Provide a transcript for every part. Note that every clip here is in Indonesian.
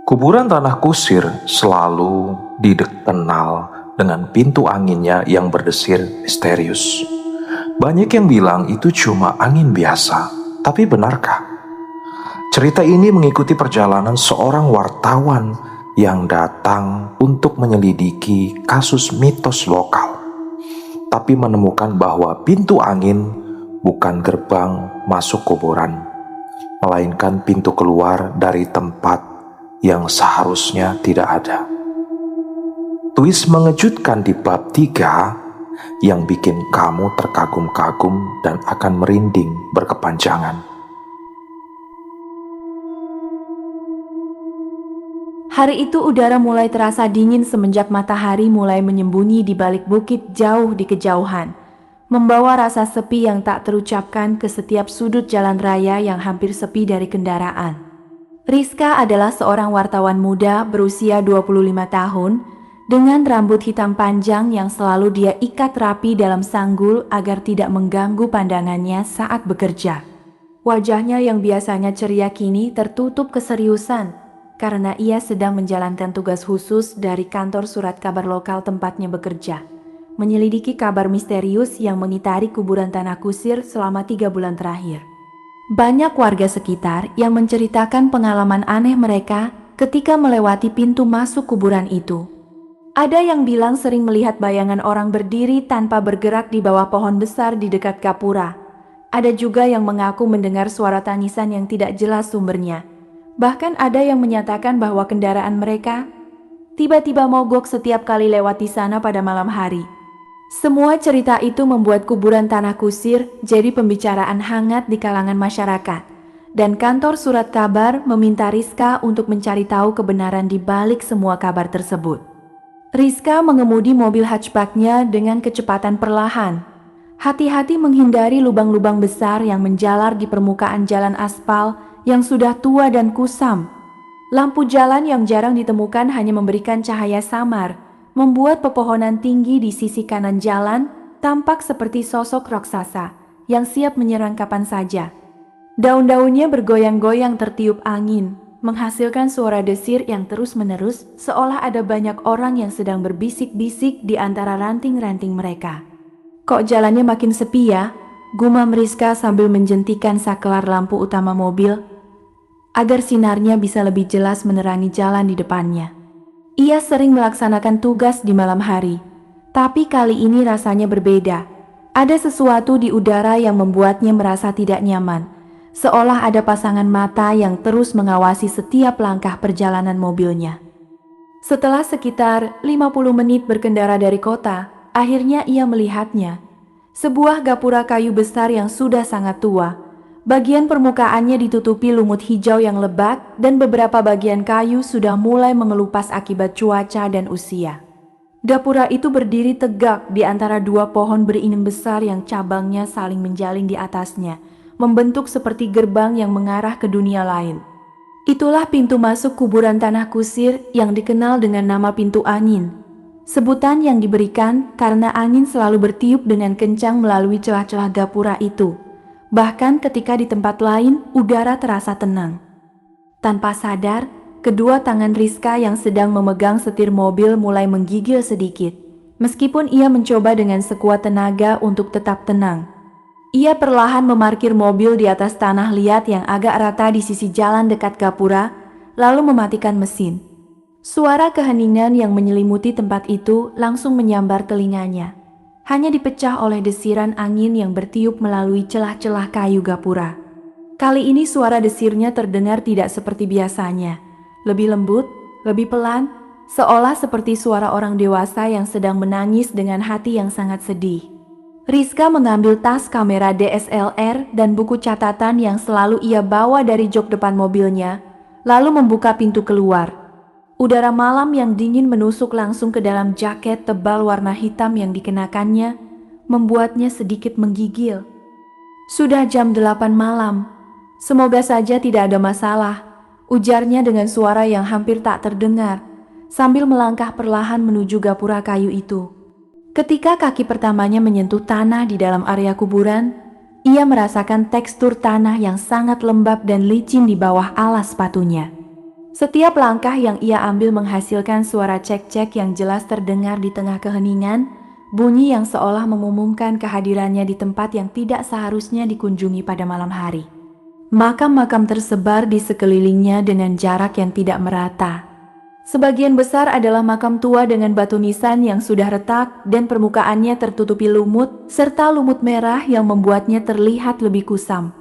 Kuburan tanah kusir selalu dikenal dengan pintu anginnya yang berdesir misterius. Banyak yang bilang itu cuma angin biasa, tapi benarkah? Cerita ini mengikuti perjalanan seorang wartawan yang datang untuk menyelidiki kasus mitos lokal, tapi menemukan bahwa pintu angin bukan gerbang masuk kuburan, melainkan pintu keluar dari tempat yang seharusnya tidak ada. Twist mengejutkan di bab 3 yang bikin kamu terkagum-kagum dan akan merinding berkepanjangan. Hari itu udara mulai terasa dingin semenjak matahari mulai menyembunyi di balik bukit jauh di kejauhan, membawa rasa sepi yang tak terucapkan ke setiap sudut jalan raya yang hampir sepi dari kendaraan. Rizka adalah seorang wartawan muda berusia 25 tahun dengan rambut hitam panjang yang selalu dia ikat rapi dalam sanggul agar tidak mengganggu pandangannya saat bekerja. Wajahnya yang biasanya ceria kini tertutup keseriusan karena ia sedang menjalankan tugas khusus dari kantor surat kabar lokal tempatnya bekerja, menyelidiki kabar misterius yang mengitari kuburan tanah kusir selama 3 bulan terakhir. Banyak warga sekitar yang menceritakan pengalaman aneh mereka ketika melewati pintu masuk kuburan itu. Ada yang bilang sering melihat bayangan orang berdiri tanpa bergerak di bawah pohon besar di dekat gapura. Ada juga yang mengaku mendengar suara tangisan yang tidak jelas sumbernya. Bahkan ada yang menyatakan bahwa kendaraan mereka tiba-tiba mogok setiap kali lewat di sana pada malam hari. Semua cerita itu membuat kuburan tanah kusir jadi pembicaraan hangat di kalangan masyarakat, dan kantor surat kabar meminta Rizka untuk mencari tahu kebenaran di balik semua kabar tersebut. Rizka mengemudi mobil hatchbacknya dengan kecepatan perlahan. Hati-hati menghindari lubang-lubang besar yang menjalar di permukaan jalan aspal yang sudah tua dan kusam. Lampu jalan yang jarang ditemukan hanya memberikan cahaya samar, membuat pepohonan tinggi di sisi kanan jalan tampak seperti sosok raksasa yang siap menyerang kapan saja. Daun-daunnya bergoyang-goyang tertiup angin, menghasilkan suara desir yang terus-menerus seolah ada banyak orang yang sedang berbisik-bisik di antara ranting-ranting mereka. Kok jalannya makin sepi ya? Gumam Rizka sambil menjentikan saklar lampu utama mobil agar sinarnya bisa lebih jelas menerangi jalan di depannya. Ia sering melaksanakan tugas di malam hari, tapi kali ini rasanya berbeda. Ada sesuatu di udara yang membuatnya merasa tidak nyaman, seolah ada pasangan mata yang terus mengawasi setiap langkah perjalanan mobilnya. Setelah sekitar 50 menit berkendara dari kota, akhirnya ia melihatnya. Sebuah gapura kayu besar yang sudah sangat tua. Bagian permukaannya ditutupi lumut hijau yang lebat dan beberapa bagian kayu sudah mulai mengelupas akibat cuaca dan usia. Gapura itu berdiri tegak di antara 2 pohon beringin besar yang cabangnya saling menjalin di atasnya, membentuk seperti gerbang yang mengarah ke dunia lain. Itulah pintu masuk kuburan tanah kusir yang dikenal dengan nama pintu angin. Sebutan yang diberikan karena angin selalu bertiup dengan kencang melalui celah-celah gapura itu. Bahkan ketika di tempat lain, udara terasa tenang. Tanpa sadar, kedua tangan Rizka yang sedang memegang setir mobil mulai menggigil sedikit. Meskipun ia mencoba dengan sekuat tenaga untuk tetap tenang. Ia perlahan memarkir mobil di atas tanah liat yang agak rata di sisi jalan dekat gapura, lalu mematikan mesin. Suara keheningan yang menyelimuti tempat itu langsung menyambar telinganya. Hanya dipecah oleh desiran angin yang bertiup melalui celah-celah kayu gapura. Kali ini suara desirnya terdengar tidak seperti biasanya. Lebih lembut, lebih pelan, seolah seperti suara orang dewasa yang sedang menangis dengan hati yang sangat sedih. Rizka mengambil tas kamera DSLR dan buku catatan yang selalu ia bawa dari jok depan mobilnya, lalu membuka pintu keluar. Udara malam yang dingin menusuk langsung ke dalam jaket tebal warna hitam yang dikenakannya, membuatnya sedikit menggigil. Sudah jam 8 malam. Semoga saja tidak ada masalah, ujarnya dengan suara yang hampir tak terdengar, sambil melangkah perlahan menuju gapura kayu itu. Ketika kaki pertamanya menyentuh tanah di dalam area kuburan, ia merasakan tekstur tanah yang sangat lembab dan licin di bawah alas sepatunya. Setiap langkah yang ia ambil menghasilkan suara cek-cek yang jelas terdengar di tengah keheningan, bunyi yang seolah mengumumkan kehadirannya di tempat yang tidak seharusnya dikunjungi pada malam hari. Makam-makam tersebar di sekelilingnya dengan jarak yang tidak merata. Sebagian besar adalah makam tua dengan batu nisan yang sudah retak dan permukaannya tertutupi lumut, serta lumut merah yang membuatnya terlihat lebih kusam.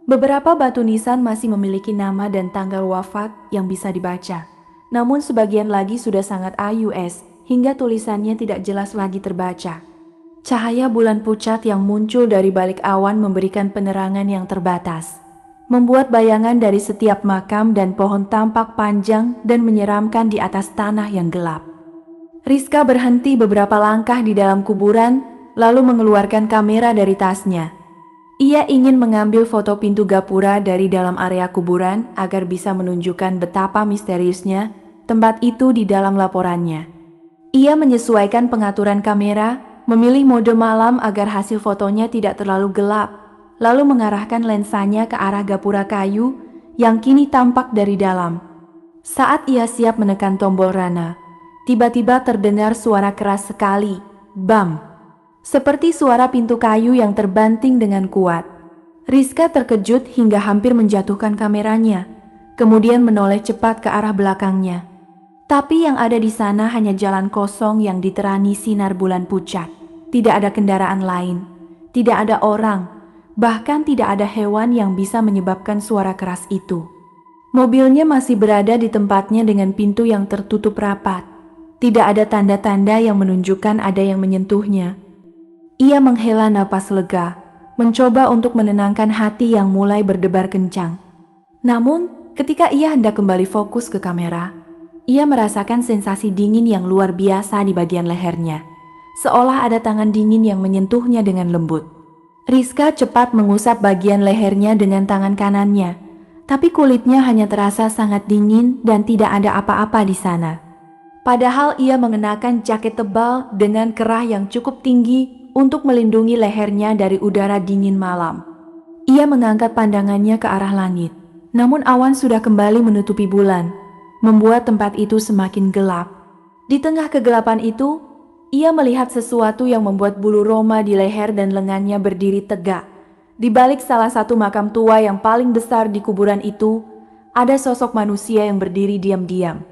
Beberapa batu nisan masih memiliki nama dan tanggal wafat yang bisa dibaca. Namun sebagian lagi sudah sangat AUS, hingga tulisannya tidak jelas lagi terbaca. Cahaya bulan pucat yang muncul dari balik awan memberikan penerangan yang terbatas, membuat bayangan dari setiap makam dan pohon tampak panjang dan menyeramkan di atas tanah yang gelap. Rizka berhenti beberapa langkah di dalam kuburan, lalu mengeluarkan kamera dari tasnya. Ia ingin mengambil foto pintu gapura dari dalam area kuburan agar bisa menunjukkan betapa misteriusnya tempat itu di dalam laporannya. Ia menyesuaikan pengaturan kamera, memilih mode malam agar hasil fotonya tidak terlalu gelap, lalu mengarahkan lensanya ke arah gapura kayu yang kini tampak dari dalam. Saat ia siap menekan tombol rana, tiba-tiba terdengar suara keras sekali, bam! Seperti suara pintu kayu yang terbanting dengan kuat. Rizka terkejut hingga hampir menjatuhkan kameranya, kemudian menoleh cepat ke arah belakangnya. Tapi yang ada di sana hanya jalan kosong yang diterani sinar bulan pucat. Tidak ada kendaraan lain, tidak ada orang, bahkan tidak ada hewan yang bisa menyebabkan suara keras itu. Mobilnya masih berada di tempatnya dengan pintu yang tertutup rapat. Tidak ada tanda-tanda yang menunjukkan ada yang menyentuhnya. Ia menghela napas lega, mencoba untuk menenangkan hati yang mulai berdebar kencang. Namun, ketika ia hendak kembali fokus ke kamera, ia merasakan sensasi dingin yang luar biasa di bagian lehernya, seolah ada tangan dingin yang menyentuhnya dengan lembut. Rizka cepat mengusap bagian lehernya dengan tangan kanannya, tapi kulitnya hanya terasa sangat dingin dan tidak ada apa-apa di sana. Padahal ia mengenakan jaket tebal dengan kerah yang cukup tinggi untuk melindungi lehernya dari udara dingin malam. Ia mengangkat pandangannya ke arah langit, namun awan sudah kembali menutupi bulan, membuat tempat itu semakin gelap. Di tengah kegelapan itu, ia melihat sesuatu yang membuat bulu roma di leher dan lengannya berdiri tegak. Di balik salah satu makam tua yang paling besar di kuburan itu, ada sosok manusia yang berdiri diam-diam.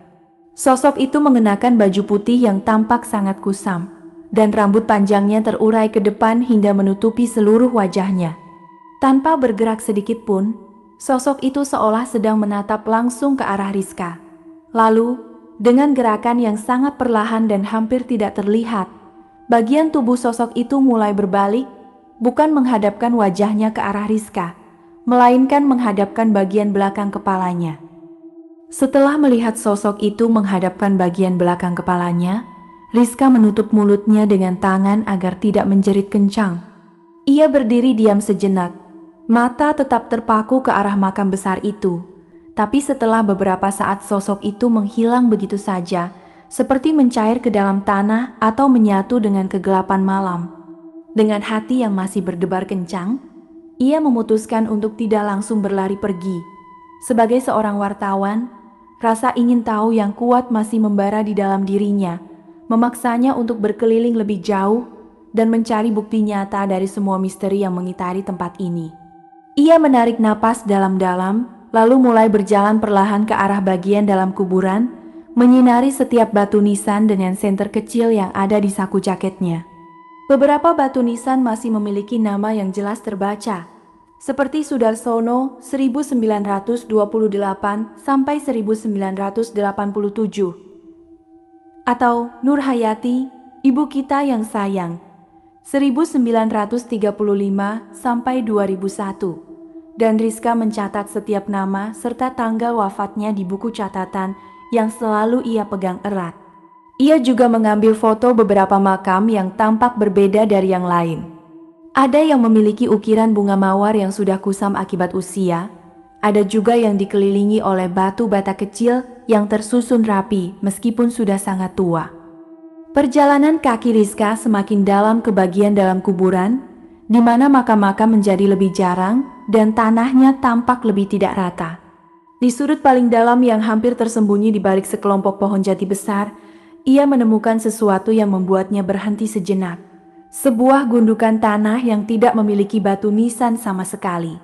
Sosok itu mengenakan baju putih yang tampak sangat kusam, dan rambut panjangnya terurai ke depan hingga menutupi seluruh wajahnya. Tanpa bergerak sedikit pun, sosok itu seolah sedang menatap langsung ke arah Rizka. Lalu, dengan gerakan yang sangat perlahan dan hampir tidak terlihat, bagian tubuh sosok itu mulai berbalik, bukan menghadapkan wajahnya ke arah Rizka, melainkan menghadapkan bagian belakang kepalanya. Setelah melihat sosok itu menghadapkan bagian belakang kepalanya, Rizka menutup mulutnya dengan tangan agar tidak menjerit kencang. Ia berdiri diam sejenak, mata tetap terpaku ke arah makam besar itu. Tapi setelah beberapa saat sosok itu menghilang begitu saja, seperti mencair ke dalam tanah atau menyatu dengan kegelapan malam. Dengan hati yang masih berdebar kencang, ia memutuskan untuk tidak langsung berlari pergi. Sebagai seorang wartawan, rasa ingin tahu yang kuat masih membara di dalam dirinya, memaksanya untuk berkeliling lebih jauh dan mencari bukti nyata dari semua misteri yang mengitari tempat ini. Ia menarik napas dalam-dalam, lalu mulai berjalan perlahan ke arah bagian dalam kuburan, menyinari setiap batu nisan dengan senter kecil yang ada di saku jaketnya. Beberapa batu nisan masih memiliki nama yang jelas terbaca, seperti Sudarsono 1928 sampai 1987. Atau Nur Hayati, ibu kita yang sayang, 1935 sampai 2001. Dan Rizka mencatat setiap nama serta tanggal wafatnya di buku catatan yang selalu ia pegang erat. Ia juga mengambil foto beberapa makam yang tampak berbeda dari yang lain. Ada yang memiliki ukiran bunga mawar yang sudah kusam akibat usia. Ada juga yang dikelilingi oleh batu bata kecil yang tersusun rapi meskipun sudah sangat tua. Perjalanan kaki Rizka semakin dalam ke bagian dalam kuburan, di mana makam-makam menjadi lebih jarang dan tanahnya tampak lebih tidak rata. Di sudut paling dalam yang hampir tersembunyi di balik sekelompok pohon jati besar, ia menemukan sesuatu yang membuatnya berhenti sejenak. Sebuah gundukan tanah yang tidak memiliki batu nisan sama sekali.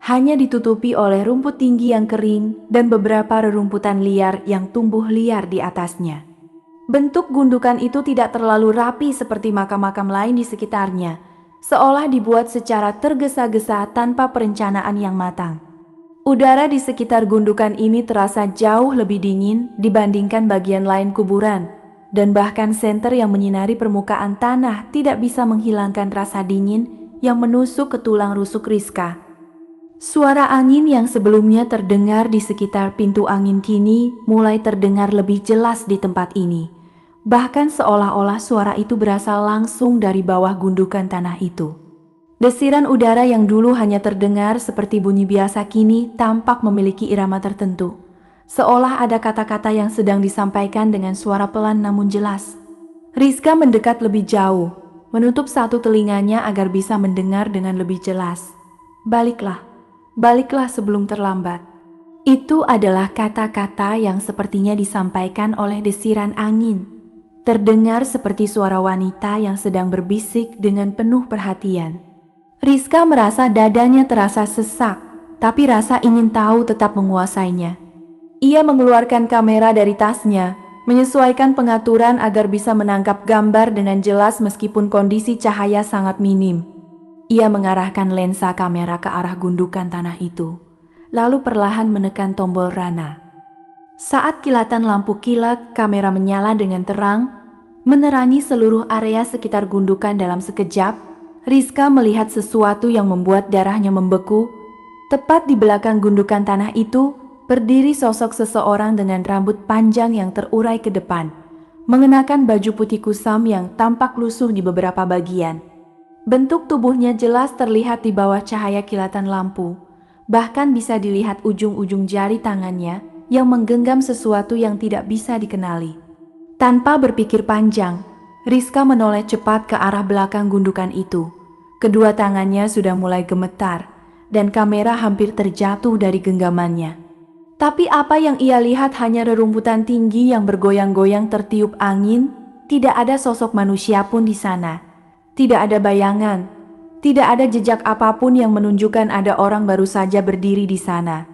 Hanya ditutupi oleh rumput tinggi yang kering dan beberapa rerumputan liar yang tumbuh liar di atasnya. Bentuk gundukan itu tidak terlalu rapi seperti makam-makam lain di sekitarnya, seolah dibuat secara tergesa-gesa tanpa perencanaan yang matang. Udara di sekitar gundukan ini terasa jauh lebih dingin dibandingkan bagian lain kuburan, dan bahkan senter yang menyinari permukaan tanah tidak bisa menghilangkan rasa dingin yang menusuk ke tulang rusuk Rizka. Suara angin yang sebelumnya terdengar di sekitar pintu angin kini mulai terdengar lebih jelas di tempat ini. Bahkan seolah-olah suara itu berasal langsung dari bawah gundukan tanah itu. Desiran udara yang dulu hanya terdengar seperti bunyi biasa kini tampak memiliki irama tertentu. Seolah ada kata-kata yang sedang disampaikan dengan suara pelan namun jelas. Rizka mendekat lebih jauh, menutup satu telinganya agar bisa mendengar dengan lebih jelas. Baliklah, baliklah sebelum terlambat. Itu adalah kata-kata yang sepertinya disampaikan oleh desiran angin. Terdengar seperti suara wanita yang sedang berbisik dengan penuh perhatian. Rizka merasa dadanya terasa sesak, tapi rasa ingin tahu tetap menguasainya. Ia mengeluarkan kamera dari tasnya, menyesuaikan pengaturan agar bisa menangkap gambar dengan jelas meskipun kondisi cahaya sangat minim. Ia mengarahkan lensa kamera ke arah gundukan tanah itu, lalu perlahan menekan tombol rana. Saat kilatan lampu kilat, kamera menyala dengan terang, menerangi seluruh area sekitar gundukan dalam sekejap. Rizka melihat sesuatu yang membuat darahnya membeku. Tepat di belakang gundukan tanah itu, berdiri sosok seseorang dengan rambut panjang yang terurai ke depan, mengenakan baju putih kusam yang tampak lusuh di beberapa bagian. Bentuk tubuhnya jelas terlihat di bawah cahaya kilatan lampu, bahkan bisa dilihat ujung-ujung jari tangannya yang menggenggam sesuatu yang tidak bisa dikenali. Tanpa berpikir panjang, Rizka menoleh cepat ke arah belakang gundukan itu. Kedua tangannya sudah mulai gemetar, dan kamera hampir terjatuh dari genggamannya. Tapi apa yang ia lihat hanya rerumputan tinggi yang bergoyang-goyang tertiup angin. Tidak ada sosok manusia pun di sana. Tidak ada bayangan, tidak ada jejak apapun yang menunjukkan ada orang baru saja berdiri di sana.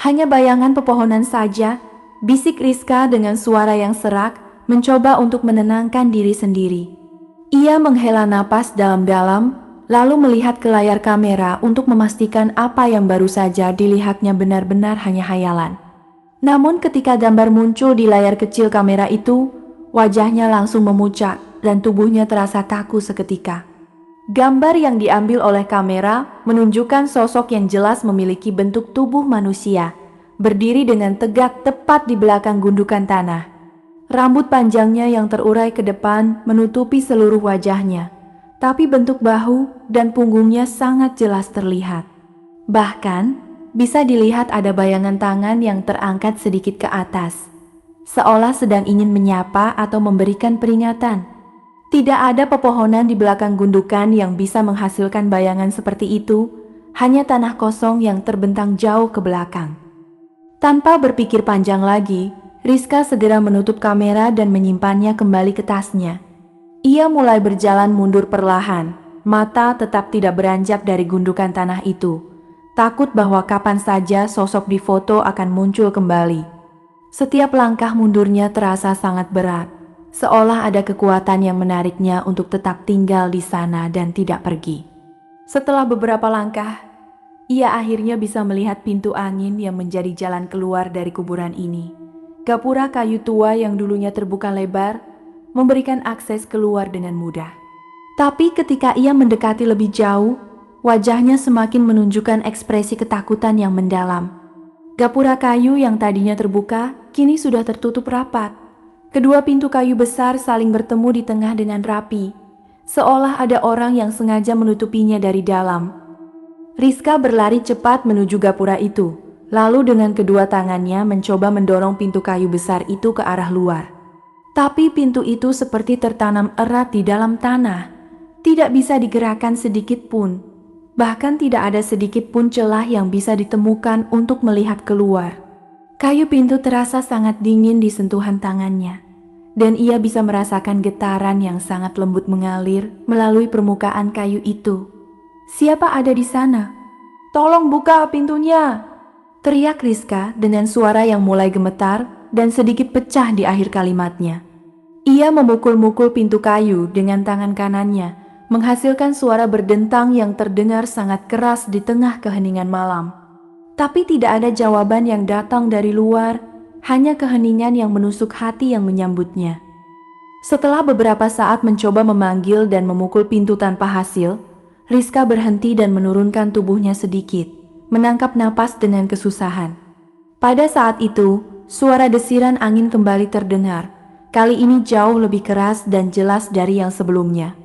Hanya bayangan pepohonan saja, bisik Rizka dengan suara yang serak, mencoba untuk menenangkan diri sendiri. Ia menghela napas dalam-dalam, lalu melihat ke layar kamera untuk memastikan apa yang baru saja dilihatnya benar-benar hanya hayalan. Namun ketika gambar muncul di layar kecil kamera itu, wajahnya langsung memucat dan tubuhnya terasa kaku seketika. Gambar yang diambil oleh kamera menunjukkan sosok yang jelas memiliki bentuk tubuh manusia, berdiri dengan tegak tepat di belakang gundukan tanah. Rambut panjangnya yang terurai ke depan menutupi seluruh wajahnya, tapi bentuk bahu dan punggungnya sangat jelas terlihat. Bahkan, bisa dilihat ada bayangan tangan yang terangkat sedikit ke atas, seolah sedang ingin menyapa atau memberikan peringatan. Tidak ada pepohonan di belakang gundukan yang bisa menghasilkan bayangan seperti itu, hanya tanah kosong yang terbentang jauh ke belakang. Tanpa berpikir panjang lagi, Rizka segera menutup kamera dan menyimpannya kembali ke tasnya. Ia mulai berjalan mundur perlahan, mata tetap tidak beranjak dari gundukan tanah itu, takut bahwa kapan saja sosok di foto akan muncul kembali. Setiap langkah mundurnya terasa sangat berat, seolah ada kekuatan yang menariknya untuk tetap tinggal di sana dan tidak pergi. Setelah beberapa langkah, ia akhirnya bisa melihat pintu angin yang menjadi jalan keluar dari kuburan ini. Gapura kayu tua yang dulunya terbuka lebar, memberikan akses keluar dengan mudah. Tapi ketika ia mendekati lebih jauh, wajahnya semakin menunjukkan ekspresi ketakutan yang mendalam. Gapura kayu yang tadinya terbuka, kini sudah tertutup rapat. Kedua pintu kayu besar saling bertemu di tengah dengan rapi, seolah ada orang yang sengaja menutupinya dari dalam. Rizka berlari cepat menuju gapura itu, lalu dengan kedua tangannya mencoba mendorong pintu kayu besar itu ke arah luar. Tapi pintu itu seperti tertanam erat di dalam tanah, tidak bisa digerakkan sedikit pun. Bahkan tidak ada sedikit pun celah yang bisa ditemukan untuk melihat keluar. Kayu pintu terasa sangat dingin di sentuhan tangannya, dan ia bisa merasakan getaran yang sangat lembut mengalir melalui permukaan kayu itu. "Siapa ada di sana? Tolong buka pintunya!" teriak Rizka dengan suara yang mulai gemetar dan sedikit pecah di akhir kalimatnya. Ia memukul-mukul pintu kayu dengan tangan kanannya, menghasilkan suara berdentang yang terdengar sangat keras di tengah keheningan malam. Tapi tidak ada jawaban yang datang dari luar, hanya keheningan yang menusuk hati yang menyambutnya. Setelah beberapa saat mencoba memanggil dan memukul pintu tanpa hasil, Rizka berhenti dan menurunkan tubuhnya sedikit, menangkap napas dengan kesusahan. Pada saat itu, suara desiran angin kembali terdengar, kali ini jauh lebih keras dan jelas dari yang sebelumnya.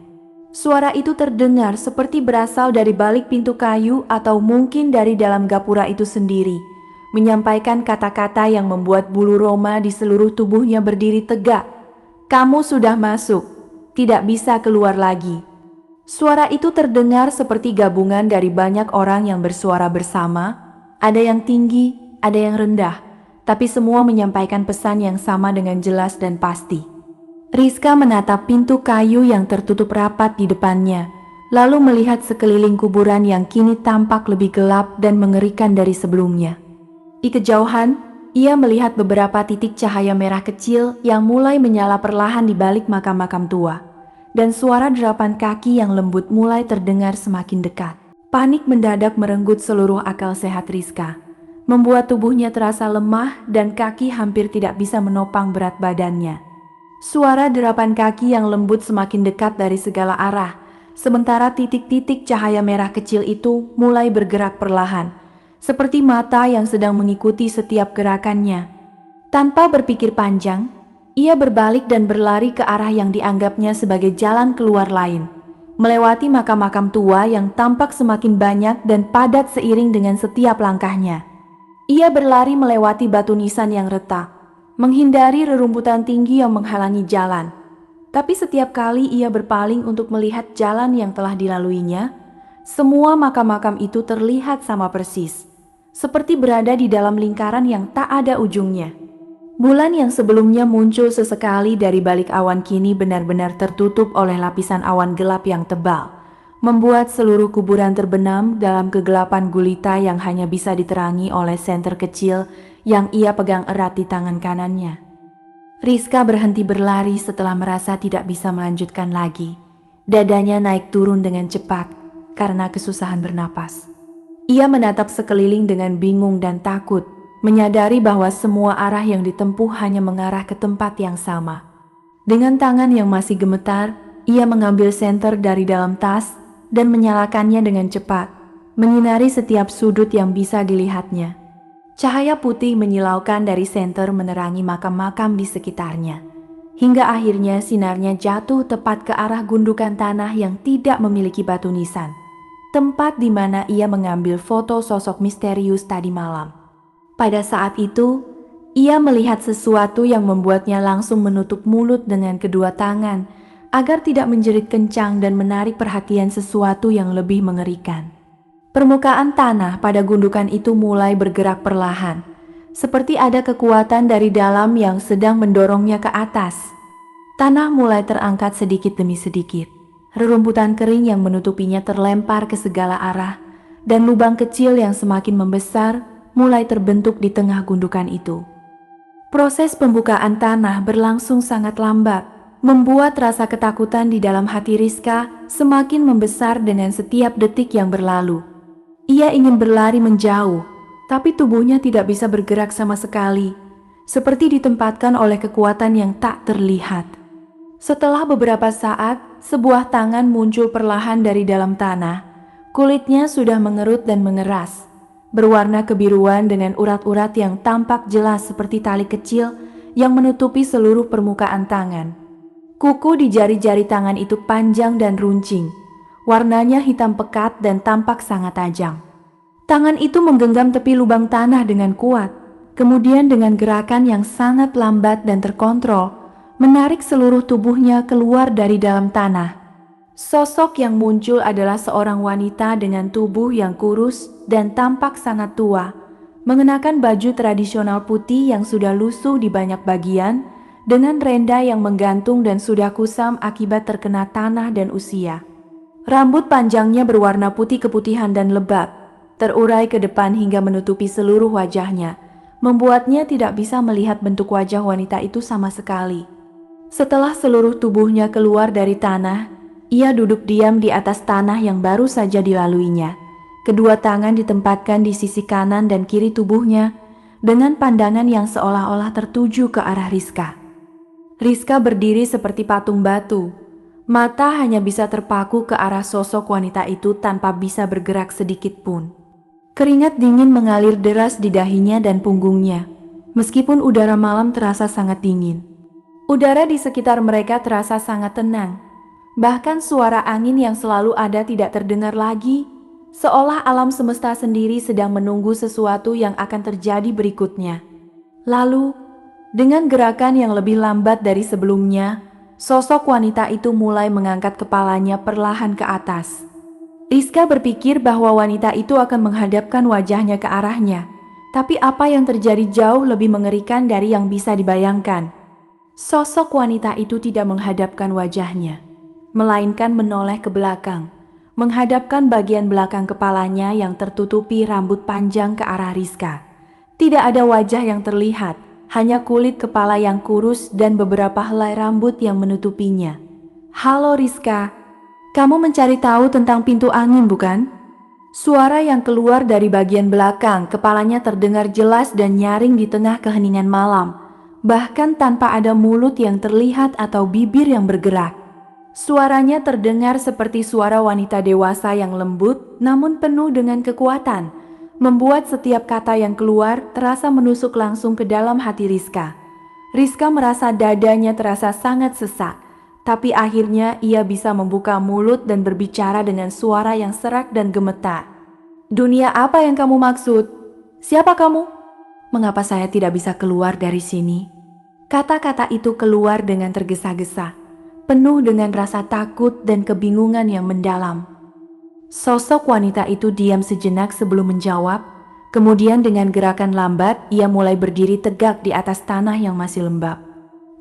Suara itu terdengar seperti berasal dari balik pintu kayu atau mungkin dari dalam gapura itu sendiri, menyampaikan kata-kata yang membuat bulu roma di seluruh tubuhnya berdiri tegak. "Kamu sudah masuk, tidak bisa keluar lagi." Suara itu terdengar seperti gabungan dari banyak orang yang bersuara bersama, ada yang tinggi, ada yang rendah, tapi semua menyampaikan pesan yang sama dengan jelas dan pasti. Rizka menatap pintu kayu yang tertutup rapat di depannya, lalu melihat sekeliling kuburan yang kini tampak lebih gelap dan mengerikan dari sebelumnya. Di kejauhan, ia melihat beberapa titik cahaya merah kecil yang mulai menyala perlahan di balik makam-makam tua, dan suara derapan kaki yang lembut mulai terdengar semakin dekat. Panik mendadak merenggut seluruh akal sehat Rizka, membuat tubuhnya terasa lemah dan kaki hampir tidak bisa menopang berat badannya. Suara derapan kaki yang lembut semakin dekat dari segala arah, sementara titik-titik cahaya merah kecil itu mulai bergerak perlahan, seperti mata yang sedang mengikuti setiap gerakannya. Tanpa berpikir panjang, ia berbalik dan berlari ke arah yang dianggapnya sebagai jalan keluar lain, melewati makam-makam tua yang tampak semakin banyak dan padat seiring dengan setiap langkahnya. Ia berlari melewati batu nisan yang retak, menghindari rerumputan tinggi yang menghalangi jalan. Tapi setiap kali ia berpaling untuk melihat jalan yang telah dilaluinya, semua makam-makam itu terlihat sama persis, seperti berada di dalam lingkaran yang tak ada ujungnya. Bulan yang sebelumnya muncul sesekali dari balik awan kini benar-benar tertutup oleh lapisan awan gelap yang tebal, membuat seluruh kuburan terbenam dalam kegelapan gulita yang hanya bisa diterangi oleh senter kecil yang ia pegang erat di tangan kanannya. Rizka berhenti berlari setelah merasa tidak bisa melanjutkan lagi. Dadanya naik turun dengan cepat karena kesusahan bernapas. Ia menatap sekeliling dengan bingung dan takut, menyadari bahwa semua arah yang ditempuh hanya mengarah ke tempat yang sama. Dengan tangan yang masih gemetar, ia mengambil senter dari dalam tas dan menyalakannya dengan cepat, menyinari setiap sudut yang bisa dilihatnya. Cahaya putih menyilaukan dari senter menerangi makam-makam di sekitarnya, hingga akhirnya sinarnya jatuh tepat ke arah gundukan tanah yang tidak memiliki batu nisan, tempat di mana ia mengambil foto sosok misterius tadi malam. Pada saat itu, ia melihat sesuatu yang membuatnya langsung menutup mulut dengan kedua tangan, agar tidak menjerit kencang dan menarik perhatian sesuatu yang lebih mengerikan. Permukaan tanah pada gundukan itu mulai bergerak perlahan, seperti ada kekuatan dari dalam yang sedang mendorongnya ke atas. Tanah mulai terangkat sedikit demi sedikit. Rerumputan kering yang menutupinya terlempar ke segala arah, dan lubang kecil yang semakin membesar mulai terbentuk di tengah gundukan itu. Proses pembukaan tanah berlangsung sangat lambat, membuat rasa ketakutan di dalam hati Rizka semakin membesar dengan setiap detik yang berlalu. Ia ingin berlari menjauh, tapi tubuhnya tidak bisa bergerak sama sekali, seperti ditempatkan oleh kekuatan yang tak terlihat. Setelah beberapa saat, sebuah tangan muncul perlahan dari dalam tanah. Kulitnya sudah mengerut dan mengeras, berwarna kebiruan dengan urat-urat yang tampak jelas seperti tali kecil yang menutupi seluruh permukaan tangan. Kuku di jari-jari tangan itu panjang dan runcing. Warnanya hitam pekat dan tampak sangat tajam. Tangan itu menggenggam tepi lubang tanah dengan kuat, kemudian dengan gerakan yang sangat lambat dan terkontrol, menarik seluruh tubuhnya keluar dari dalam tanah. Sosok yang muncul adalah seorang wanita dengan tubuh yang kurus dan tampak sangat tua, mengenakan baju tradisional putih yang sudah lusuh di banyak bagian, dengan renda yang menggantung dan sudah kusam akibat terkena tanah dan usia. Rambut panjangnya berwarna putih keputihan dan lebat, terurai ke depan hingga menutupi seluruh wajahnya, membuatnya tidak bisa melihat bentuk wajah wanita itu sama sekali. Setelah seluruh tubuhnya keluar dari tanah, ia duduk diam di atas tanah yang baru saja dilaluinya. Kedua tangan ditempatkan di sisi kanan dan kiri tubuhnya, dengan pandangan yang seolah-olah tertuju ke arah Rizka. Rizka berdiri seperti patung batu. Mata hanya bisa terpaku ke arah sosok wanita itu tanpa bisa bergerak sedikit pun. Keringat dingin mengalir deras di dahinya dan punggungnya, meskipun udara malam terasa sangat dingin. Udara di sekitar mereka terasa sangat tenang. Bahkan suara angin yang selalu ada tidak terdengar lagi, seolah alam semesta sendiri sedang menunggu sesuatu yang akan terjadi berikutnya. Lalu, dengan gerakan yang lebih lambat dari sebelumnya, sosok wanita itu mulai mengangkat kepalanya perlahan ke atas. Rizka berpikir bahwa wanita itu akan menghadapkan wajahnya ke arahnya, tapi apa yang terjadi jauh lebih mengerikan dari yang bisa dibayangkan. Sosok wanita itu tidak menghadapkan wajahnya, melainkan menoleh ke belakang, menghadapkan bagian belakang kepalanya yang tertutupi rambut panjang ke arah Rizka. Tidak ada wajah yang terlihat, hanya kulit kepala yang kurus dan beberapa helai rambut yang menutupinya. "Halo Rizka, kamu mencari tahu tentang pintu angin bukan?" Suara yang keluar dari bagian belakang kepalanya terdengar jelas dan nyaring di tengah keheningan malam, bahkan tanpa ada mulut yang terlihat atau bibir yang bergerak. Suaranya terdengar seperti suara wanita dewasa yang lembut namun penuh dengan kekuatan, membuat setiap kata yang keluar terasa menusuk langsung ke dalam hati Rizka. Rizka merasa dadanya terasa sangat sesak, tapi akhirnya ia bisa membuka mulut dan berbicara dengan suara yang serak dan gemetar. "Dunia apa yang kamu maksud? Siapa kamu? Mengapa saya tidak bisa keluar dari sini?" Kata-kata itu keluar dengan tergesa-gesa, penuh dengan rasa takut dan kebingungan yang mendalam. Sosok wanita itu diam sejenak sebelum menjawab, kemudian dengan gerakan lambat ia mulai berdiri tegak di atas tanah yang masih lembab.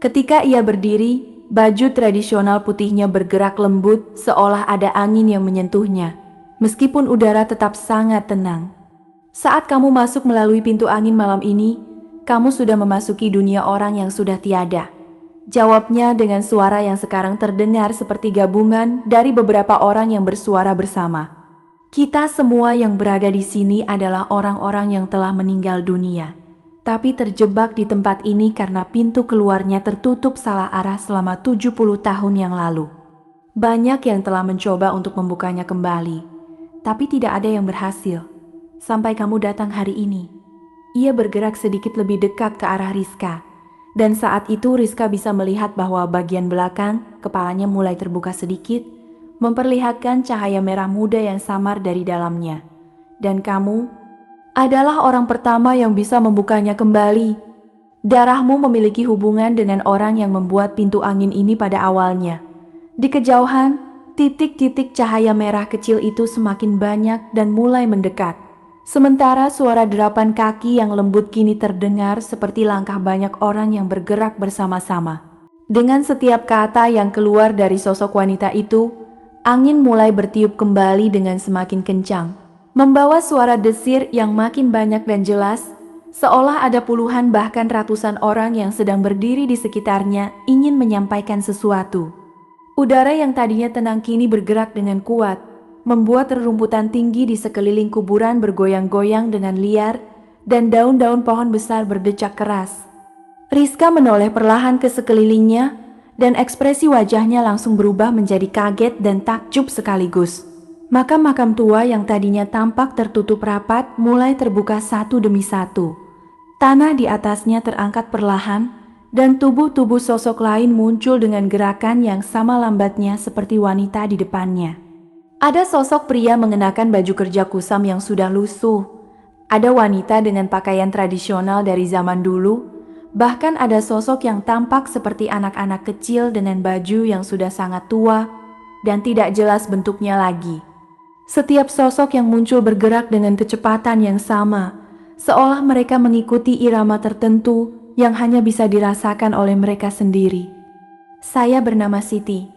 Ketika ia berdiri, baju tradisional putihnya bergerak lembut seolah ada angin yang menyentuhnya, meskipun udara tetap sangat tenang. "Saat kamu masuk melalui pintu angin malam ini, kamu sudah memasuki dunia orang yang sudah tiada," jawabnya dengan suara yang sekarang terdengar seperti gabungan dari beberapa orang yang bersuara bersama. "Kita semua yang berada di sini adalah orang-orang yang telah meninggal dunia, tapi terjebak di tempat ini karena pintu keluarnya tertutup salah arah selama 70 tahun yang lalu. Banyak yang telah mencoba untuk membukanya kembali, tapi tidak ada yang berhasil, sampai kamu datang hari ini." Ia bergerak sedikit lebih dekat ke arah Rizka. Dan saat itu Rizka bisa melihat bahwa bagian belakang kepalanya mulai terbuka sedikit, memperlihatkan cahaya merah muda yang samar dari dalamnya. "Dan kamu adalah orang pertama yang bisa membukanya kembali. Darahmu memiliki hubungan dengan orang yang membuat pintu angin ini pada awalnya." Di kejauhan, titik-titik cahaya merah kecil itu semakin banyak dan mulai mendekat. Sementara suara derapan kaki yang lembut kini terdengar seperti langkah banyak orang yang bergerak bersama-sama. Dengan setiap kata yang keluar dari sosok wanita itu, angin mulai bertiup kembali dengan semakin kencang, membawa suara desir yang makin banyak dan jelas, seolah ada puluhan bahkan ratusan orang yang sedang berdiri di sekitarnya ingin menyampaikan sesuatu. Udara yang tadinya tenang kini bergerak dengan kuat, membuat rerumputan tinggi di sekeliling kuburan bergoyang-goyang dengan liar dan daun-daun pohon besar berdecak keras. Rizka menoleh perlahan ke sekelilingnya dan ekspresi wajahnya langsung berubah menjadi kaget dan takjub sekaligus. Makam-makam tua yang tadinya tampak tertutup rapat mulai terbuka satu demi satu. Tanah di atasnya terangkat perlahan dan tubuh-tubuh sosok lain muncul dengan gerakan yang sama lambatnya seperti wanita di depannya. Ada sosok pria mengenakan baju kerja kusam yang sudah lusuh. Ada wanita dengan pakaian tradisional dari zaman dulu. Bahkan ada sosok yang tampak seperti anak-anak kecil dengan baju yang sudah sangat tua. dan tidak jelas bentuknya lagi. Setiap sosok yang muncul bergerak dengan kecepatan yang sama, seolah mereka mengikuti irama tertentu yang hanya bisa dirasakan oleh mereka sendiri. "Saya bernama Siti,"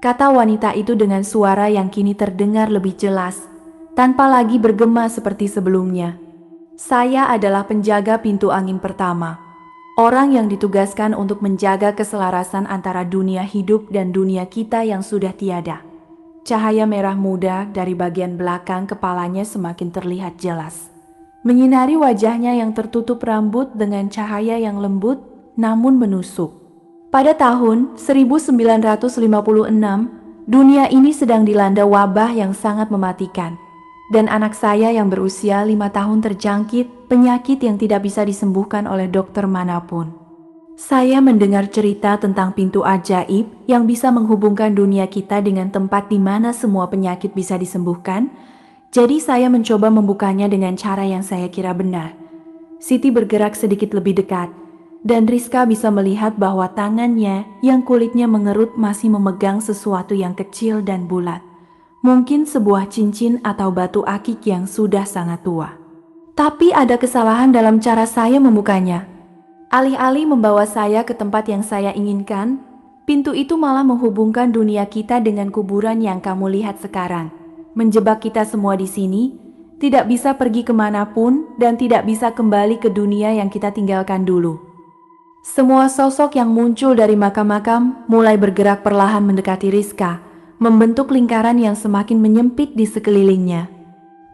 kata wanita itu dengan suara yang kini terdengar lebih jelas, tanpa lagi bergema seperti sebelumnya. "Saya adalah penjaga pintu angin pertama. Orang yang ditugaskan untuk menjaga keselarasan antara dunia hidup dan dunia kita yang sudah tiada." Cahaya merah muda dari bagian belakang kepalanya semakin terlihat jelas, menyinari wajahnya yang tertutup rambut dengan cahaya yang lembut namun menusuk. Pada tahun 1956, dunia ini sedang dilanda wabah yang sangat mematikan, dan anak saya yang berusia 5 tahun terjangkit penyakit yang tidak bisa disembuhkan oleh dokter manapun. Saya mendengar cerita tentang pintu ajaib yang bisa menghubungkan dunia kita dengan tempat di mana semua penyakit bisa disembuhkan, jadi saya mencoba membukanya dengan cara yang saya kira benar. Siti bergerak sedikit lebih dekat, dan Rizka bisa melihat bahwa tangannya yang kulitnya mengerut masih memegang sesuatu yang kecil dan bulat. Mungkin sebuah cincin atau batu akik yang sudah sangat tua. Tapi ada kesalahan dalam cara saya membukanya. Alih-alih membawa saya ke tempat yang saya inginkan, pintu itu malah menghubungkan dunia kita dengan kuburan yang kamu lihat sekarang. Menjebak kita semua di sini, tidak bisa pergi kemanapun dan tidak bisa kembali ke dunia yang kita tinggalkan dulu. Semua sosok yang muncul dari makam-makam mulai bergerak perlahan mendekati Rizka, membentuk lingkaran yang semakin menyempit di sekelilingnya.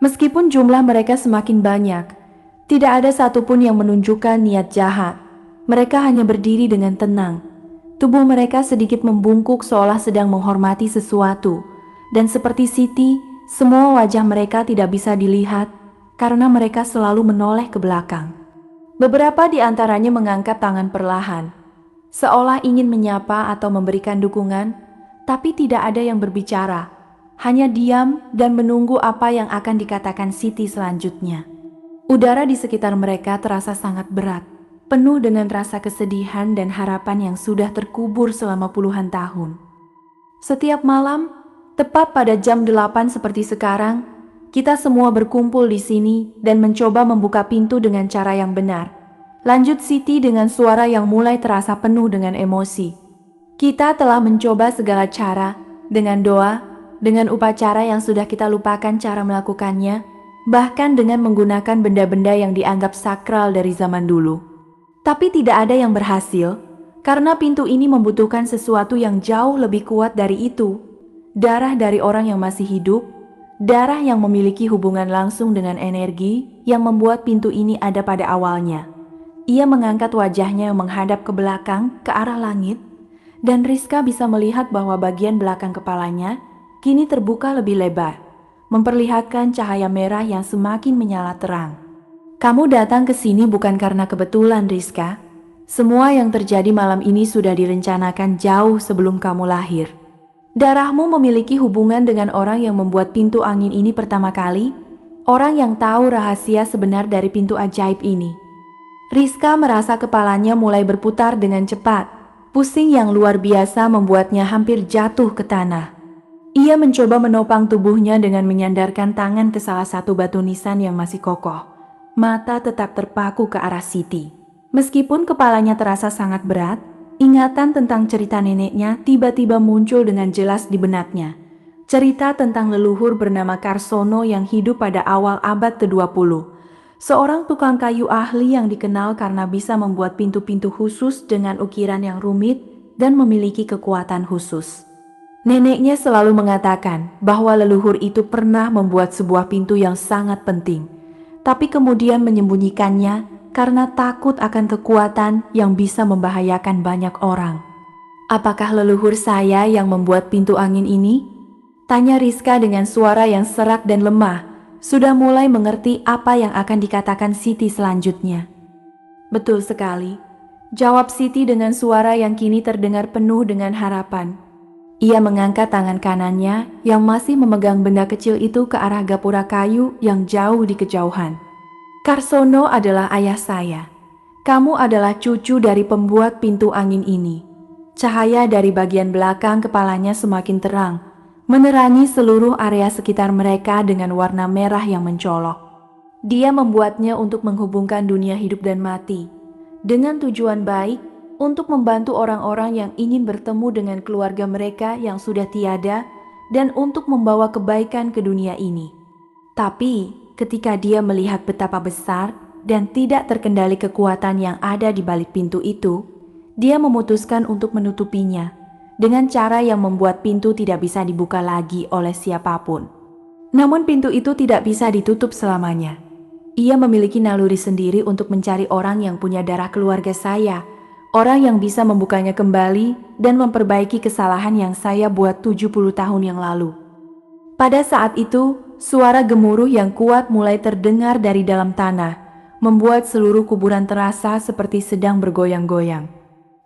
Meskipun jumlah mereka semakin banyak, tidak ada satupun yang menunjukkan niat jahat. Mereka hanya berdiri dengan tenang. Tubuh mereka sedikit membungkuk seolah sedang menghormati sesuatu. Dan seperti Siti, semua wajah mereka tidak bisa dilihat karena mereka selalu menoleh ke belakang. Beberapa di antaranya mengangkat tangan perlahan, seolah ingin menyapa atau memberikan dukungan, tapi tidak ada yang berbicara. Hanya diam dan menunggu apa yang akan dikatakan Siti selanjutnya. Udara di sekitar mereka terasa sangat berat, penuh dengan rasa kesedihan dan harapan yang sudah terkubur selama puluhan tahun. Setiap malam, tepat pada jam 8 seperti sekarang, kita semua berkumpul di sini dan mencoba membuka pintu dengan cara yang benar. Lanjut Siti dengan suara yang mulai terasa penuh dengan emosi. "Kita telah mencoba segala cara, dengan doa, dengan upacara yang sudah kita lupakan cara melakukannya, bahkan dengan menggunakan benda-benda yang dianggap sakral dari zaman dulu. Tapi tidak ada yang berhasil, karena pintu ini membutuhkan sesuatu yang jauh lebih kuat dari itu. Darah dari orang yang masih hidup, darah yang memiliki hubungan langsung dengan energi yang membuat pintu ini ada pada awalnya." Ia mengangkat wajahnya yang menghadap ke belakang, ke arah langit, dan Rizka bisa melihat bahwa bagian belakang kepalanya kini terbuka lebih lebar, memperlihatkan cahaya merah yang semakin menyala terang. "Kamu datang ke sini bukan karena kebetulan, Rizka. Semua yang terjadi malam ini sudah direncanakan jauh sebelum kamu lahir. Darahmu memiliki hubungan dengan orang yang membuat pintu angin ini pertama kali, orang yang tahu rahasia sebenar dari pintu ajaib ini." Rizka merasa kepalanya mulai berputar dengan cepat. Pusing yang luar biasa membuatnya hampir jatuh ke tanah. Ia mencoba menopang tubuhnya dengan menyandarkan tangan ke salah satu batu nisan yang masih kokoh. Mata tetap terpaku ke arah Siti. Meskipun kepalanya terasa sangat berat, ingatan tentang cerita neneknya tiba-tiba muncul dengan jelas di benaknya. Cerita tentang leluhur bernama Karsono yang hidup pada awal abad ke-20. Seorang tukang kayu ahli yang dikenal karena bisa membuat pintu-pintu khusus dengan ukiran yang rumit dan memiliki kekuatan khusus. Neneknya selalu mengatakan bahwa leluhur itu pernah membuat sebuah pintu yang sangat penting, tapi kemudian menyembunyikannya karena takut akan kekuatan yang bisa membahayakan banyak orang. "Apakah leluhur saya yang membuat pintu angin ini?" tanya Rizka dengan suara yang serak dan lemah, sudah mulai mengerti apa yang akan dikatakan Siti selanjutnya. "Betul sekali," jawab Siti dengan suara yang kini terdengar penuh dengan harapan. Ia mengangkat tangan kanannya yang masih memegang benda kecil itu ke arah gapura kayu yang jauh di kejauhan. "Karsono adalah ayah saya. Kamu adalah cucu dari pembuat pintu angin ini." Cahaya dari bagian belakang kepalanya semakin terang, menerangi seluruh area sekitar mereka dengan warna merah yang mencolok. Dia membuatnya untuk menghubungkan dunia hidup dan mati, dengan tujuan baik untuk membantu orang-orang yang ingin bertemu dengan keluarga mereka yang sudah tiada dan untuk membawa kebaikan ke dunia ini. Tapi, ketika dia melihat betapa besar dan tidak terkendali kekuatan yang ada di balik pintu itu, dia memutuskan untuk menutupinya dengan cara yang membuat pintu tidak bisa dibuka lagi oleh siapapun. Namun pintu itu tidak bisa ditutup selamanya. Ia memiliki naluri sendiri untuk mencari orang yang punya darah keluarga saya, orang yang bisa membukanya kembali dan memperbaiki kesalahan yang saya buat 70 tahun yang lalu. Pada saat itu, suara gemuruh yang kuat mulai terdengar dari dalam tanah, membuat seluruh kuburan terasa seperti sedang bergoyang-goyang.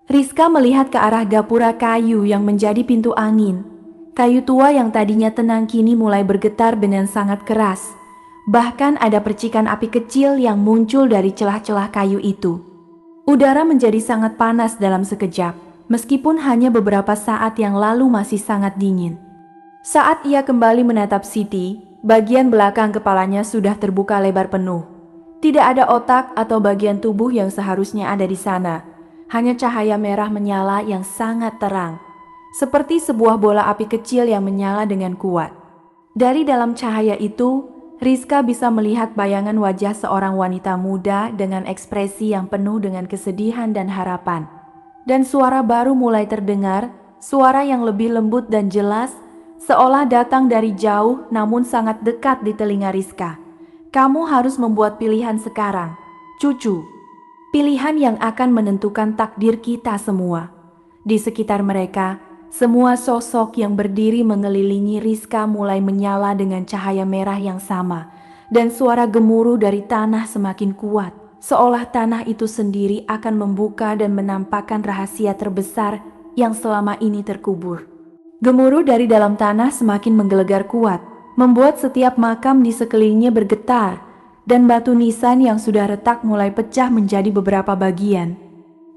Rizka melihat ke arah gapura kayu yang menjadi pintu angin. Kayu tua yang tadinya tenang kini mulai bergetar dengan sangat keras. Bahkan ada percikan api kecil yang muncul dari celah-celah kayu itu. Udara menjadi sangat panas dalam sekejap, meskipun hanya beberapa saat yang lalu masih sangat dingin. Saat ia kembali menatap Siti, bagian belakang kepalanya sudah terbuka lebar penuh. Tidak ada otak atau bagian tubuh yang seharusnya ada di sana. Hanya cahaya merah menyala yang sangat terang, seperti sebuah bola api kecil yang menyala dengan kuat. Dari dalam cahaya itu, Rizka bisa melihat bayangan wajah seorang wanita muda dengan ekspresi yang penuh dengan kesedihan dan harapan. Dan suara baru mulai terdengar, suara yang lebih lembut dan jelas, seolah datang dari jauh namun sangat dekat di telinga Rizka. Kamu harus membuat pilihan sekarang, cucu. Pilihan yang akan menentukan takdir kita semua. Di sekitar mereka, semua sosok yang berdiri mengelilingi Rizka mulai menyala dengan cahaya merah yang sama. Dan suara gemuruh dari tanah semakin kuat, seolah tanah itu sendiri akan membuka dan menampakkan rahasia terbesar yang selama ini terkubur. Gemuruh dari dalam tanah semakin menggelegar kuat, membuat setiap makam di sekelilingnya bergetar, dan batu nisan yang sudah retak mulai pecah menjadi beberapa bagian.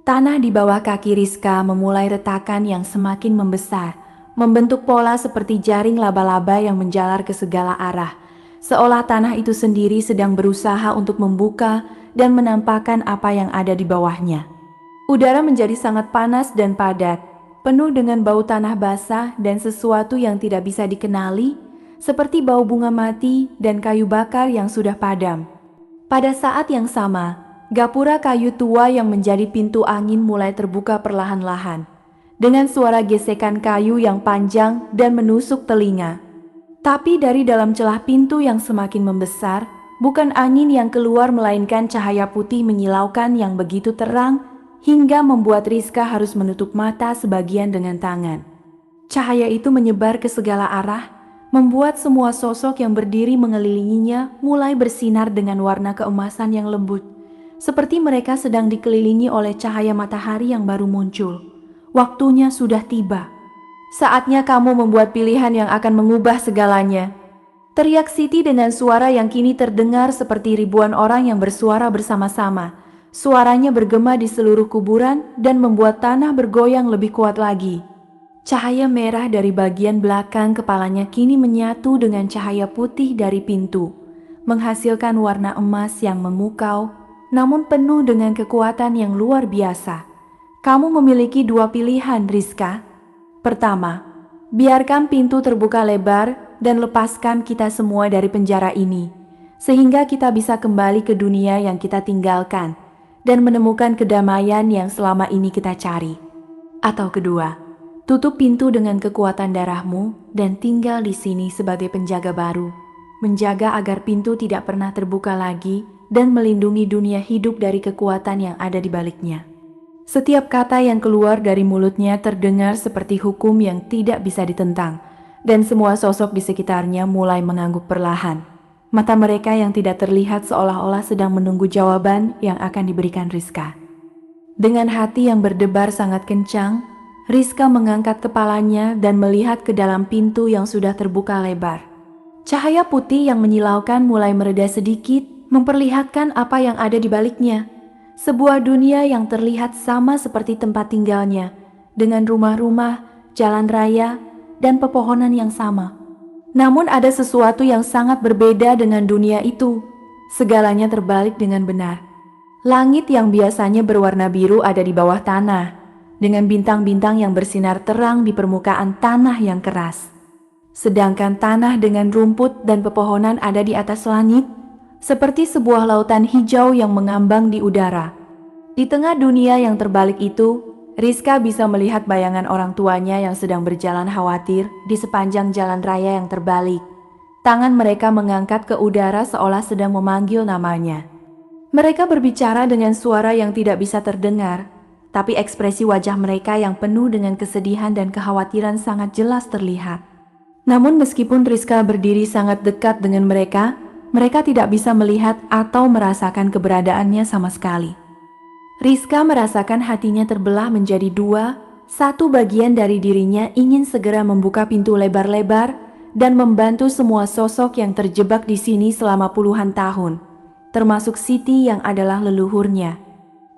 Tanah di bawah kaki Rizka memulai retakan yang semakin membesar, membentuk pola seperti jaring laba-laba yang menjalar ke segala arah, seolah tanah itu sendiri sedang berusaha untuk membuka dan menampakkan apa yang ada di bawahnya. Udara menjadi sangat panas dan padat, penuh dengan bau tanah basah dan sesuatu yang tidak bisa dikenali, seperti bau bunga mati dan kayu bakar yang sudah padam. Pada saat yang sama, gapura kayu tua yang menjadi pintu angin mulai terbuka perlahan-lahan, dengan suara gesekan kayu yang panjang dan menusuk telinga. Tapi dari dalam celah pintu yang semakin membesar, bukan angin yang keluar melainkan cahaya putih menyilaukan yang begitu terang, hingga membuat Rizka harus menutup mata sebagian dengan tangan. Cahaya itu menyebar ke segala arah, membuat semua sosok yang berdiri mengelilinginya mulai bersinar dengan warna keemasan yang lembut, seperti mereka sedang dikelilingi oleh cahaya matahari yang baru muncul. Waktunya sudah tiba. Saatnya kamu membuat pilihan yang akan mengubah segalanya. Teriak Siti dengan suara yang kini terdengar seperti ribuan orang yang bersuara bersama-sama. Suaranya bergema di seluruh kuburan dan membuat tanah bergoyang lebih kuat lagi. Cahaya merah dari bagian belakang kepalanya kini menyatu dengan cahaya putih dari pintu, menghasilkan warna emas yang memukau, namun penuh dengan kekuatan yang luar biasa. Kamu memiliki dua pilihan, Rizka. Pertama, biarkan pintu terbuka lebar dan lepaskan kita semua dari penjara ini, sehingga kita bisa kembali ke dunia yang kita tinggalkan dan menemukan kedamaian yang selama ini kita cari. Atau kedua, tutup pintu dengan kekuatan darahmu dan tinggal di sini sebagai penjaga baru, menjaga agar pintu tidak pernah terbuka lagi dan melindungi dunia hidup dari kekuatan yang ada di baliknya. Setiap kata yang keluar dari mulutnya terdengar seperti hukum yang tidak bisa ditentang, dan semua sosok di sekitarnya mulai mengangguk perlahan. Mata mereka yang tidak terlihat seolah-olah sedang menunggu jawaban yang akan diberikan Rizka. Dengan hati yang berdebar sangat kencang, Rizka mengangkat kepalanya dan melihat ke dalam pintu yang sudah terbuka lebar. Cahaya putih yang menyilaukan mulai mereda sedikit, memperlihatkan apa yang ada di baliknya. Sebuah dunia yang terlihat sama seperti tempat tinggalnya, dengan rumah-rumah, jalan raya, dan pepohonan yang sama. Namun ada sesuatu yang sangat berbeda dengan dunia itu. Segalanya terbalik dengan benar. Langit yang biasanya berwarna biru ada di bawah tanah, dengan bintang-bintang yang bersinar terang di permukaan tanah yang keras. Sedangkan tanah dengan rumput dan pepohonan ada di atas langit, seperti sebuah lautan hijau yang mengambang di udara. Di tengah dunia yang terbalik itu, Rizka bisa melihat bayangan orang tuanya yang sedang berjalan khawatir di sepanjang jalan raya yang terbalik. Tangan mereka mengangkat ke udara seolah sedang memanggil namanya. Mereka berbicara dengan suara yang tidak bisa terdengar, tapi ekspresi wajah mereka yang penuh dengan kesedihan dan kekhawatiran sangat jelas terlihat. Namun meskipun Rizka berdiri sangat dekat dengan mereka tidak bisa melihat atau merasakan keberadaannya sama sekali. Rizka merasakan hatinya terbelah menjadi dua, satu bagian dari dirinya ingin segera membuka pintu lebar-lebar dan membantu semua sosok yang terjebak di sini selama puluhan tahun, termasuk Siti yang adalah leluhurnya.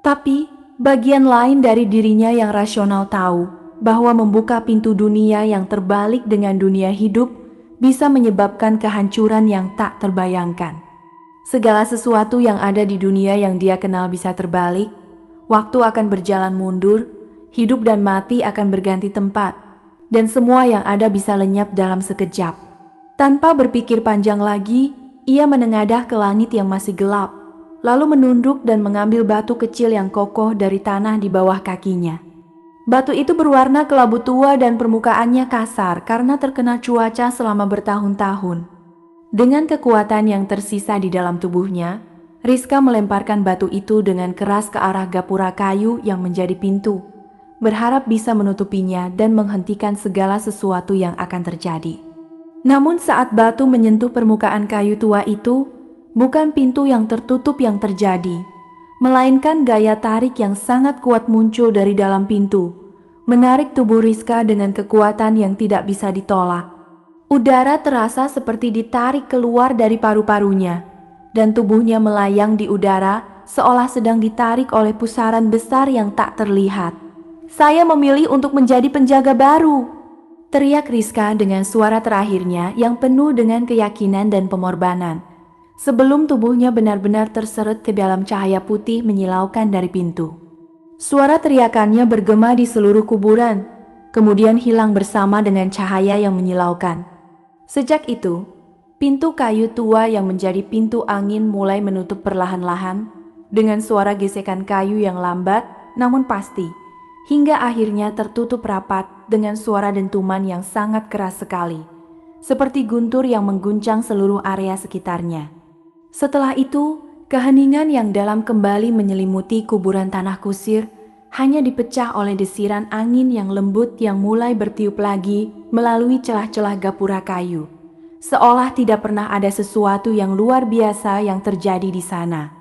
Tapi, bagian lain dari dirinya yang rasional tahu bahwa membuka pintu dunia yang terbalik dengan dunia hidup bisa menyebabkan kehancuran yang tak terbayangkan. Segala sesuatu yang ada di dunia yang dia kenal bisa terbalik. Waktu akan berjalan mundur, hidup dan mati akan berganti tempat, dan semua yang ada bisa lenyap dalam sekejap. Tanpa berpikir panjang lagi, ia menengadah ke langit yang masih gelap, lalu menunduk dan mengambil batu kecil yang kokoh dari tanah di bawah kakinya. Batu itu berwarna kelabu tua dan permukaannya kasar karena terkena cuaca selama bertahun-tahun. Dengan kekuatan yang tersisa di dalam tubuhnya, Rizka melemparkan batu itu dengan keras ke arah gapura kayu yang menjadi pintu, berharap bisa menutupinya dan menghentikan segala sesuatu yang akan terjadi. Namun saat batu menyentuh permukaan kayu tua itu, bukan pintu yang tertutup yang terjadi, melainkan gaya tarik yang sangat kuat muncul dari dalam pintu, menarik tubuh Rizka dengan kekuatan yang tidak bisa ditolak. Udara terasa seperti ditarik keluar dari paru-parunya, dan tubuhnya melayang di udara seolah sedang ditarik oleh pusaran besar yang tak terlihat. "Saya memilih untuk menjadi penjaga baru," teriak Rizka dengan suara terakhirnya yang penuh dengan keyakinan dan pengorbanan. Sebelum tubuhnya benar-benar terseret ke dalam cahaya putih menyilaukan dari pintu. Suara teriakannya bergema di seluruh kuburan, kemudian hilang bersama dengan cahaya yang menyilaukan. Sejak itu, pintu kayu tua yang menjadi pintu angin mulai menutup perlahan-lahan dengan suara gesekan kayu yang lambat namun pasti, hingga akhirnya tertutup rapat dengan suara dentuman yang sangat keras sekali, seperti guntur yang mengguncang seluruh area sekitarnya. Setelah itu, keheningan yang dalam kembali menyelimuti kuburan tanah kusir hanya dipecah oleh desiran angin yang lembut yang mulai bertiup lagi melalui celah-celah gapura kayu. Seolah tidak pernah ada sesuatu yang luar biasa yang terjadi di sana.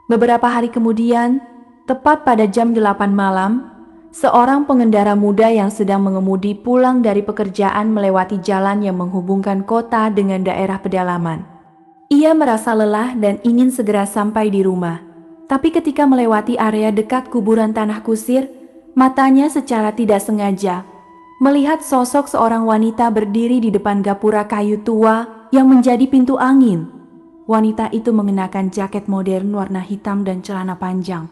Beberapa hari kemudian, tepat pada jam 8 malam, seorang pengendara muda yang sedang mengemudi pulang dari pekerjaan melewati jalan yang menghubungkan kota dengan daerah pedalaman. Ia merasa lelah dan ingin segera sampai di rumah. Tapi ketika melewati area dekat kuburan tanah kusir, matanya secara tidak sengaja melihat sosok seorang wanita berdiri di depan gapura kayu tua yang menjadi pintu angin. Wanita itu mengenakan jaket modern warna hitam dan celana panjang,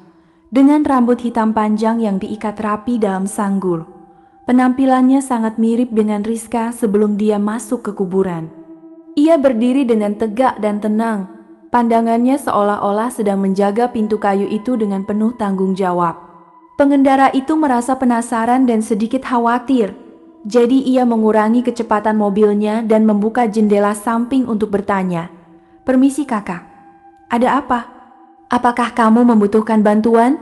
dengan rambut hitam panjang yang diikat rapi dalam sanggul. Penampilannya sangat mirip dengan Rizka sebelum dia masuk ke kuburan. Ia berdiri dengan tegak dan tenang, pandangannya seolah-olah sedang menjaga pintu kayu itu dengan penuh tanggung jawab. Pengendara itu merasa penasaran dan sedikit khawatir, jadi ia mengurangi kecepatan mobilnya dan membuka jendela samping untuk bertanya, "Permisi kakak, ada apa? Apakah kamu membutuhkan bantuan?"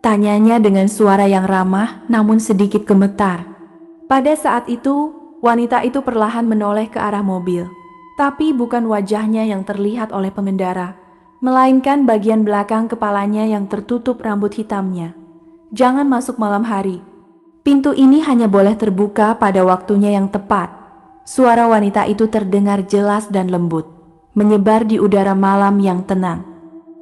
Tanyanya dengan suara yang ramah namun sedikit gemetar. Pada saat itu, wanita itu perlahan menoleh ke arah mobil. Tapi bukan wajahnya yang terlihat oleh pengendara, melainkan bagian belakang kepalanya yang tertutup rambut hitamnya. "Jangan masuk malam hari. Pintu ini hanya boleh terbuka pada waktunya yang tepat." Suara wanita itu terdengar jelas dan lembut, menyebar di udara malam yang tenang.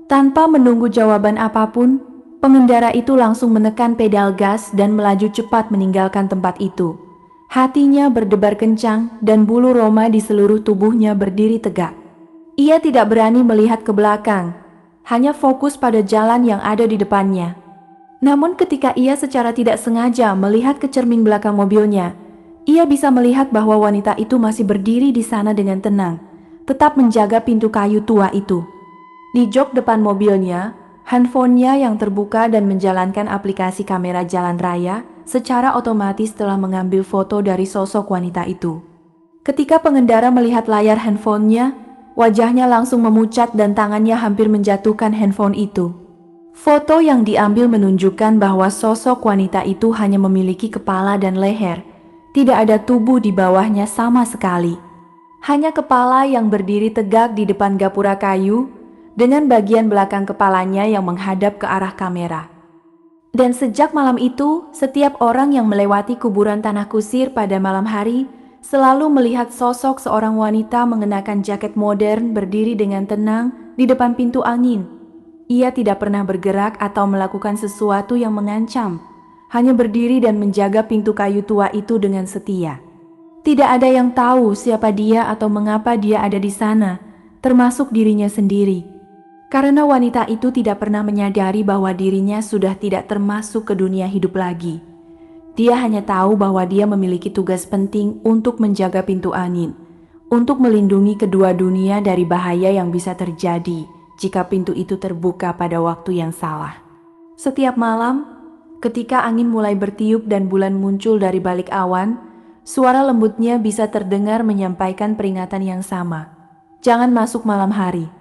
Tanpa menunggu jawaban apapun, pengendara itu langsung menekan pedal gas dan melaju cepat meninggalkan tempat itu. Hatinya berdebar kencang dan bulu roma di seluruh tubuhnya berdiri tegak. Ia tidak berani melihat ke belakang, hanya fokus pada jalan yang ada di depannya. Namun ketika ia secara tidak sengaja melihat ke cermin belakang mobilnya, ia bisa melihat bahwa wanita itu masih berdiri di sana dengan tenang, tetap menjaga pintu kayu tua itu. Di jok depan mobilnya, handphonenya yang terbuka dan menjalankan aplikasi kamera jalan raya secara otomatis telah mengambil foto dari sosok wanita itu. Ketika pengendara melihat layar handphonenya, wajahnya langsung memucat dan tangannya hampir menjatuhkan handphone itu. Foto yang diambil menunjukkan bahwa sosok wanita itu hanya memiliki kepala dan leher. Tidak ada tubuh di bawahnya sama sekali. Hanya kepala yang berdiri tegak di depan gapura kayu, dengan bagian belakang kepalanya yang menghadap ke arah kamera. Dan sejak malam itu, setiap orang yang melewati kuburan tanah kusir pada malam hari selalu melihat sosok seorang wanita mengenakan jaket modern berdiri dengan tenang di depan pintu angin. Ia tidak pernah bergerak atau melakukan sesuatu yang mengancam, hanya berdiri dan menjaga pintu kayu tua itu dengan setia. Tidak ada yang tahu siapa dia atau mengapa dia ada di sana, termasuk dirinya sendiri. Karena wanita itu tidak pernah menyadari bahwa dirinya sudah tidak termasuk ke dunia hidup lagi. Dia hanya tahu bahwa dia memiliki tugas penting untuk menjaga pintu angin, untuk melindungi kedua dunia dari bahaya yang bisa terjadi jika pintu itu terbuka pada waktu yang salah. Setiap malam, ketika angin mulai bertiup dan bulan muncul dari balik awan, suara lembutnya bisa terdengar menyampaikan peringatan yang sama. Jangan masuk malam hari.